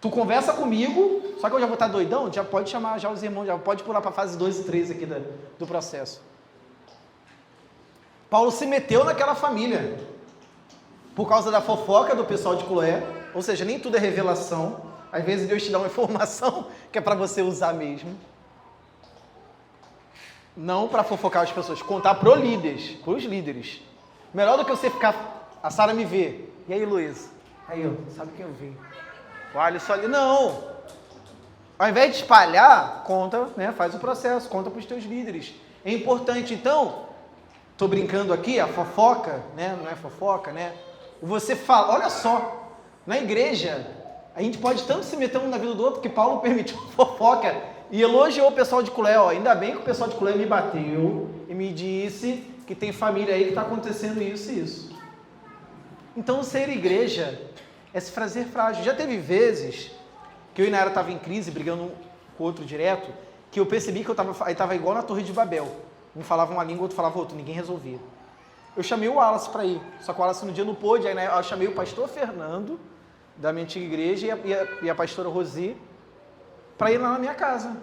tu conversa comigo, só que eu já vou estar doidão, já pode chamar já os irmãos, já pode pular para a fase 2 e 3 aqui do processo. Paulo se meteu naquela família, por causa da fofoca do pessoal de Cloé, ou seja, nem tudo é revelação, às vezes Deus te dá uma informação que é para você usar mesmo. Não para fofocar as pessoas, contar para os líderes. Melhor do que você ficar... A Sara me vê. E aí, Luiz? Aí, sabe quem eu vi? O Alisson ali. Não! Ao invés de espalhar, conta, né? Faz o processo, conta para os teus líderes. É importante, então, estou brincando aqui, a fofoca, né? Não é fofoca, né? Você fala, olha só, na igreja, a gente pode tanto se meter um na vida do outro, que Paulo permitiu fofoca e elogiou o pessoal de Cloé. Ainda bem que o pessoal de Cloé me bateu e me disse que tem família aí que está acontecendo isso e isso. Então, ser igreja é se fazer frágil. Já teve vezes que eu e Nayara estava em crise, brigando com o outro direto, que eu percebi que eu estava igual na Torre de Babel. Um falava uma língua, outro falava outra, ninguém resolvia. Eu chamei o Wallace para ir, só que o Wallace no dia não pôde, aí eu chamei o pastor Fernando, da minha antiga igreja, e a pastora Rosi, para ir lá na minha casa.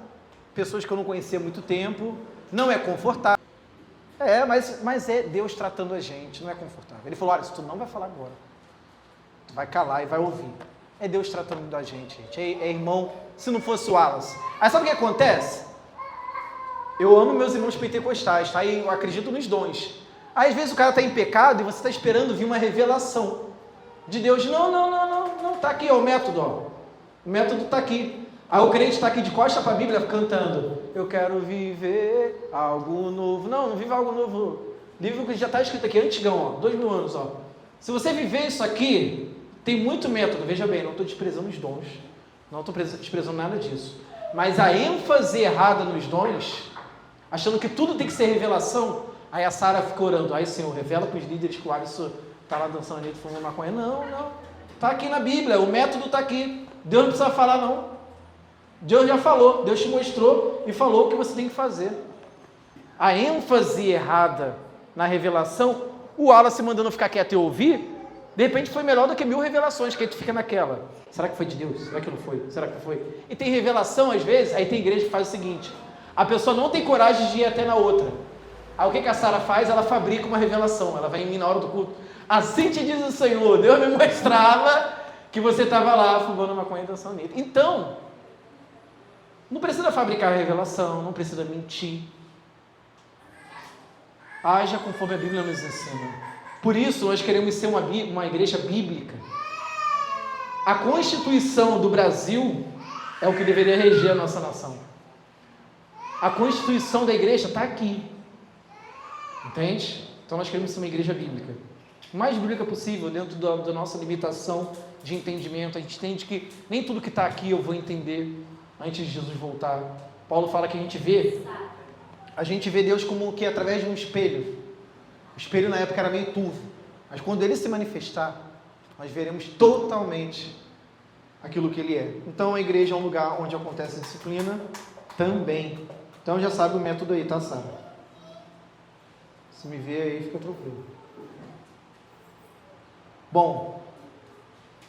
Pessoas que eu não conhecia há muito tempo, não é confortável. Mas é Deus tratando a gente, não é confortável. Ele falou, olha, tu não vai falar agora. Tu vai calar e vai ouvir. É Deus tratando da gente. É irmão, se não fosse o Wallace. Aí sabe o que acontece? Eu amo meus irmãos pentecostais, tá? E eu acredito nos dons. Aí, às vezes o cara está em pecado e você está esperando vir uma revelação de Deus. Não, tá aqui, ó, o método, ó. O método está aqui. Aí o crente está aqui de costa para a Bíblia cantando, eu quero viver algo novo. Não vive algo novo. Livro que já está escrito aqui, antigão, ó, 2000 anos, ó. Se você viver isso aqui, tem muito método. Veja bem, não estou desprezando os dons, não estou desprezando nada disso. Mas a ênfase errada nos dons, achando que tudo tem que ser revelação, aí a Sara fica orando, aí Senhor, revela para os líderes que o Alisson está lá dançando ali, fumando maconha. Não, está aqui na Bíblia, o método está aqui. Deus não precisa falar não. Deus já falou, Deus te mostrou e falou o que você tem que fazer. A ênfase errada na revelação, o Wallace mandando ficar quieto e ouvir, de repente foi melhor do que 1000 revelações, que aí tu fica naquela. Será que foi de Deus? Será que não foi? Será que foi? E tem revelação, às vezes, aí tem igreja que faz o seguinte, a pessoa não tem coragem de ir até na outra. Aí o que a Sara faz? Ela fabrica uma revelação, ela vai em mim na hora do culto. Assim te diz o Senhor, Deus me mostrava que você estava lá fumando maconha e dançando nele. Então, não precisa fabricar revelação, não precisa mentir. Haja conforme a Bíblia nos ensina. Por isso, nós queremos ser uma igreja bíblica. A Constituição do Brasil é o que deveria reger a nossa nação. A Constituição da igreja está aqui. Entende? Então nós queremos ser uma igreja bíblica. O mais bíblica possível, dentro da nossa limitação de entendimento. A gente entende que nem tudo que está aqui eu vou entender antes de Jesus voltar. Paulo fala que a gente vê Deus como que através de um espelho. O espelho na época era meio turvo, mas quando ele se manifestar, nós veremos totalmente aquilo que ele é. Então a igreja é um lugar onde acontece a disciplina também. Então já sabe o método aí, tá, Sara? Se me vê aí, fica tranquilo. Bom,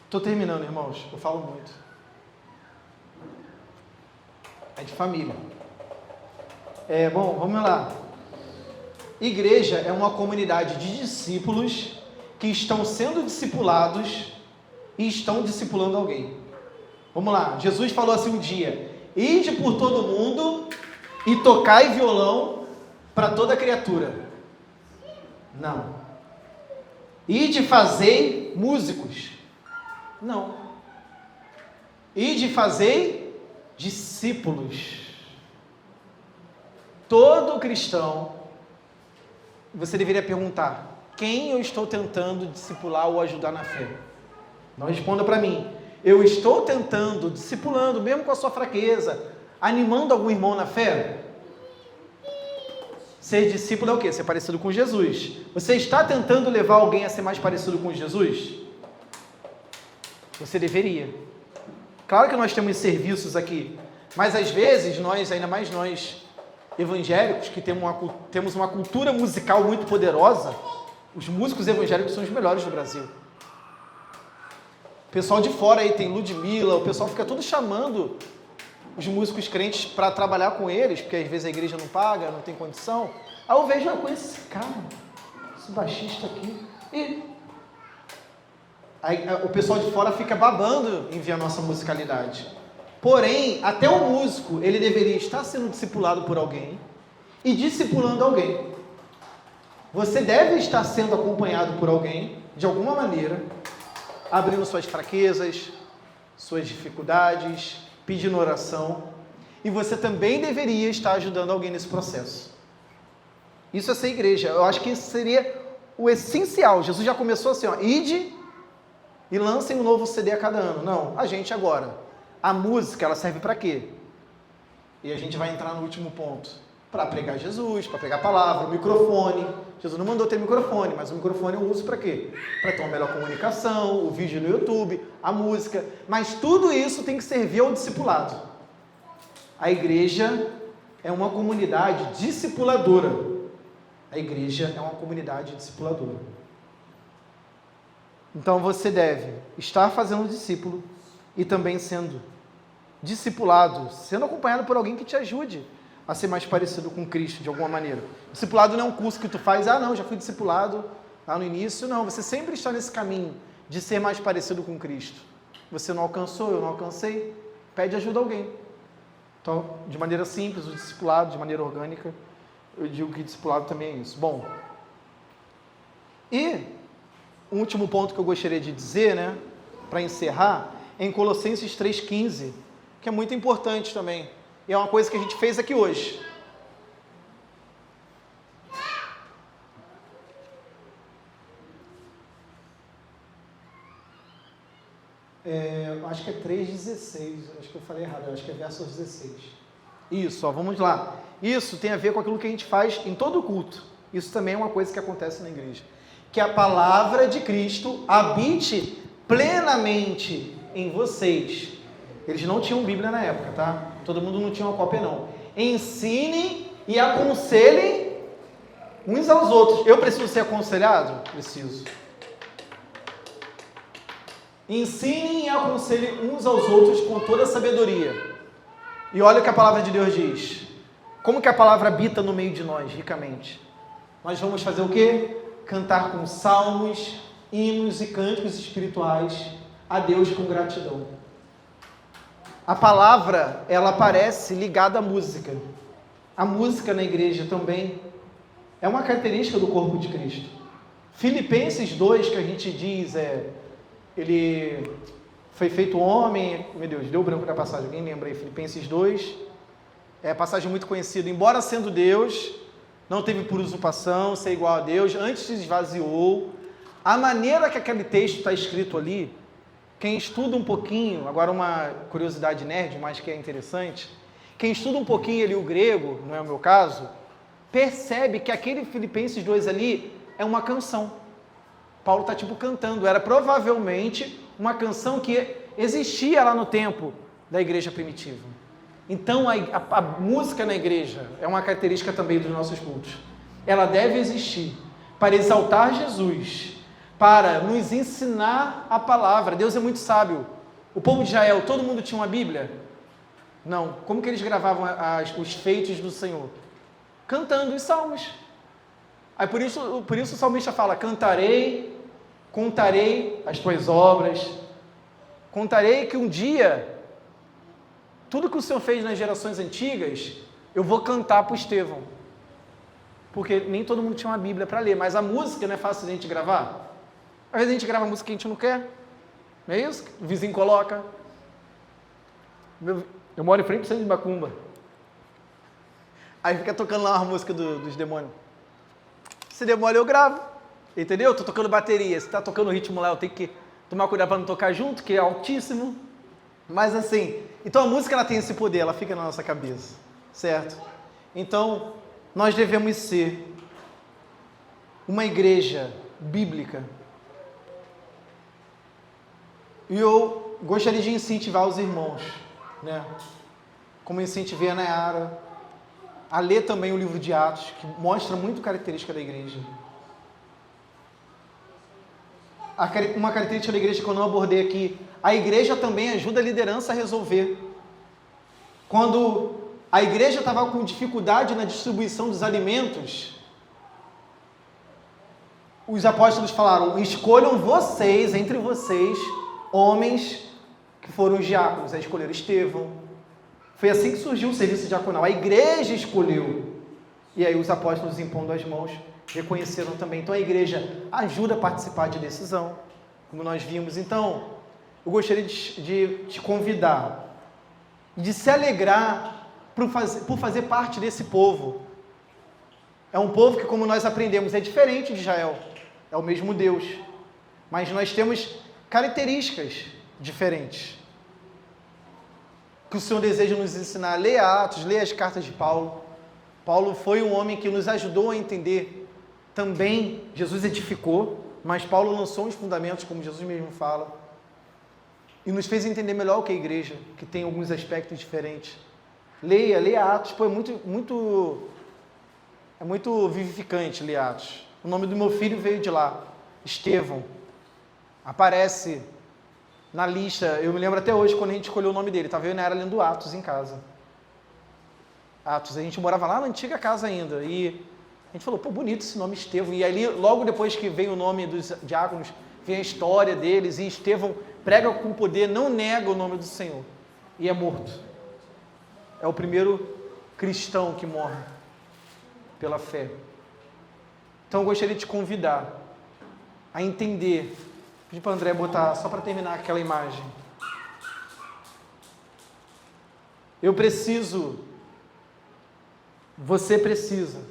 estou terminando, irmãos, eu falo muito. É de família. Bom, vamos lá. Igreja é uma comunidade de discípulos que estão sendo discipulados e estão discipulando alguém. Vamos lá, Jesus falou assim um dia, ide por todo mundo e tocai violão para toda criatura. Não. Ide fazei músicos. Não. Ide fazei discípulos. Todo cristão, você deveria perguntar, quem eu estou tentando discipular ou ajudar na fé? Não responda para mim. Eu estou tentando, discipulando, mesmo com a sua fraqueza, animando algum irmão na fé? Ser discípulo é o quê? Ser parecido com Jesus. Você está tentando levar alguém a ser mais parecido com Jesus? Você deveria. Claro que nós temos serviços aqui, mas às vezes nós, ainda mais nós evangélicos, que temos uma cultura musical muito poderosa, os músicos evangélicos são os melhores do Brasil. O pessoal de fora aí tem Ludmilla, o pessoal fica todo chamando os músicos crentes para trabalhar com eles, porque às vezes a igreja não paga, não tem condição. Aí eu vejo, eu conheço esse cara, esse baixista aqui. E aí o pessoal de fora fica babando em ver a nossa musicalidade. Porém, até o músico, ele deveria estar sendo discipulado por alguém e discipulando alguém. Você deve estar sendo acompanhado por alguém, de alguma maneira, abrindo suas fraquezas, suas dificuldades, pedindo oração, e você também deveria estar ajudando alguém nesse processo. Isso é ser igreja. Eu acho que isso seria o essencial. Jesus já começou assim, ó, ide e lancem um novo CD a cada ano. Não, a gente agora. A música, ela serve para quê? E a gente vai entrar no último ponto. Para pregar Jesus, para pregar a palavra, o microfone. Jesus não mandou ter microfone, mas o microfone eu uso para quê? Para ter uma melhor comunicação, o vídeo no YouTube, a música. Mas tudo isso tem que servir ao discipulado. A igreja é uma comunidade discipuladora. A igreja é uma comunidade discipuladora. Então você deve estar fazendo discípulo e também sendo discipulado, sendo acompanhado por alguém que te ajude a ser mais parecido com Cristo, de alguma maneira. Discipulado não é um curso que tu faz, não, já fui discipulado lá no início, não. Você sempre está nesse caminho de ser mais parecido com Cristo. Você não alcançou, eu não alcancei, pede ajuda a alguém. Então, de maneira simples, o discipulado, de maneira orgânica, eu digo que discipulado também é isso. Bom, e o último ponto que eu gostaria de dizer, né, para encerrar, é em Colossenses 3,15, que é muito importante também. E é uma coisa que a gente fez aqui hoje. Acho que é 3,16, acho que eu falei errado, acho que é verso 16. Isso, ó, vamos lá. Isso tem a ver com aquilo que a gente faz em todo culto. Isso também é uma coisa que acontece na igreja. Que a palavra de Cristo habite plenamente em vocês. Eles não tinham Bíblia na época, tá? Todo mundo não tinha uma cópia, não. Ensinem e aconselhem uns aos outros. Eu preciso ser aconselhado? Preciso. Ensinem e aconselhem uns aos outros com toda a sabedoria. E olha o que a palavra de Deus diz. Como que a palavra habita no meio de nós, ricamente? Nós vamos fazer o quê? Cantar com salmos, hinos e cânticos espirituais a Deus com gratidão. A palavra, ela aparece ligada à música. A música na igreja também é uma característica do corpo de Cristo. Filipenses 2, que a gente diz, ele foi feito homem, meu Deus, deu branco na passagem, alguém lembra aí? Filipenses 2, é passagem muito conhecida, embora sendo Deus, não teve por usurpação, ser igual a Deus, antes se esvaziou. A maneira que aquele texto está escrito ali, quem estuda um pouquinho, agora uma curiosidade nerd, mas que é interessante, quem estuda um pouquinho ali o grego, não é o meu caso, percebe que aquele Filipenses 2 ali é uma canção. Paulo está tipo cantando, era provavelmente uma canção que existia lá no tempo da igreja primitiva. Então a música na igreja é uma característica também dos nossos cultos. Ela deve existir para exaltar Jesus, para nos ensinar a palavra. Deus é muito sábio. O povo de Israel, todo mundo tinha uma Bíblia? Não. Como que eles gravavam os feitos do Senhor? Cantando os salmos. Aí por isso o salmista fala, contarei as tuas obras, contarei que um dia, tudo que o Senhor fez nas gerações antigas, eu vou cantar para o Estevão. Porque nem todo mundo tinha uma Bíblia para ler, mas a música não é fácil de a gente gravar. Às vezes a gente grava música que a gente não quer, não é isso? O vizinho coloca. Eu moro em frente ao centro de Macumba. Aí fica tocando lá uma música dos demônios. Se demônio eu gravo, entendeu? Estou tocando bateria, se está tocando o ritmo lá, eu tenho que tomar cuidado para não tocar junto, que é altíssimo. Mas assim, então a música ela tem esse poder, ela fica na nossa cabeça, certo? Então, nós devemos ser uma igreja bíblica. E eu gostaria de incentivar os irmãos, né? Como incentivei a Nayara, a ler também o livro de Atos, que mostra muito característica da igreja. Uma característica da igreja que eu não abordei aqui, a igreja também ajuda a liderança a resolver. Quando a igreja estava com dificuldade na distribuição dos alimentos, os apóstolos falaram, escolham vocês, entre vocês, homens que foram os diáconos, aí escolheram Estevão. Foi assim que surgiu o serviço diaconal. A igreja escolheu. E aí os apóstolos, impondo as mãos, reconheceram também. Então a igreja ajuda a participar de decisão, como nós vimos. Então, eu gostaria de te convidar, de se alegrar por fazer parte desse povo. É um povo que, como nós aprendemos, é diferente de Israel. É o mesmo Deus. Mas nós temos características diferentes. Que o Senhor deseja nos ensinar. Leia Atos, leia as cartas de Paulo. Paulo foi um homem que nos ajudou a entender. Também Jesus edificou, mas Paulo lançou os fundamentos, como Jesus mesmo fala. E nos fez entender melhor o que é a igreja, que tem alguns aspectos diferentes. Leia Atos, pô, é muito vivificante ler Atos. O nome do meu filho veio de lá, Estevão. Aparece na lista, eu me lembro até hoje quando a gente escolheu o nome dele, estava eu e Nayara lendo Atos em casa. Atos. A gente morava lá na antiga casa ainda. E a gente falou, pô, bonito esse nome Estevão. E ali, logo depois que veio o nome dos diáconos, vem a história deles. E Estevão prega com poder, não nega o nome do Senhor. E é morto. É o primeiro cristão que morre pela fé. Então eu gostaria de te convidar a entender. Pedi para o André botar, só para terminar aquela imagem. Eu preciso, você precisa,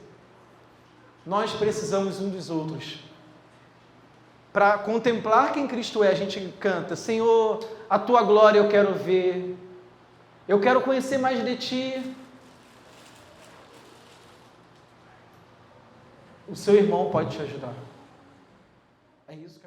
nós precisamos um dos outros. Para contemplar quem Cristo é, a gente canta, Senhor, a Tua glória eu quero ver, eu quero conhecer mais de Ti. O seu irmão pode te ajudar. É isso que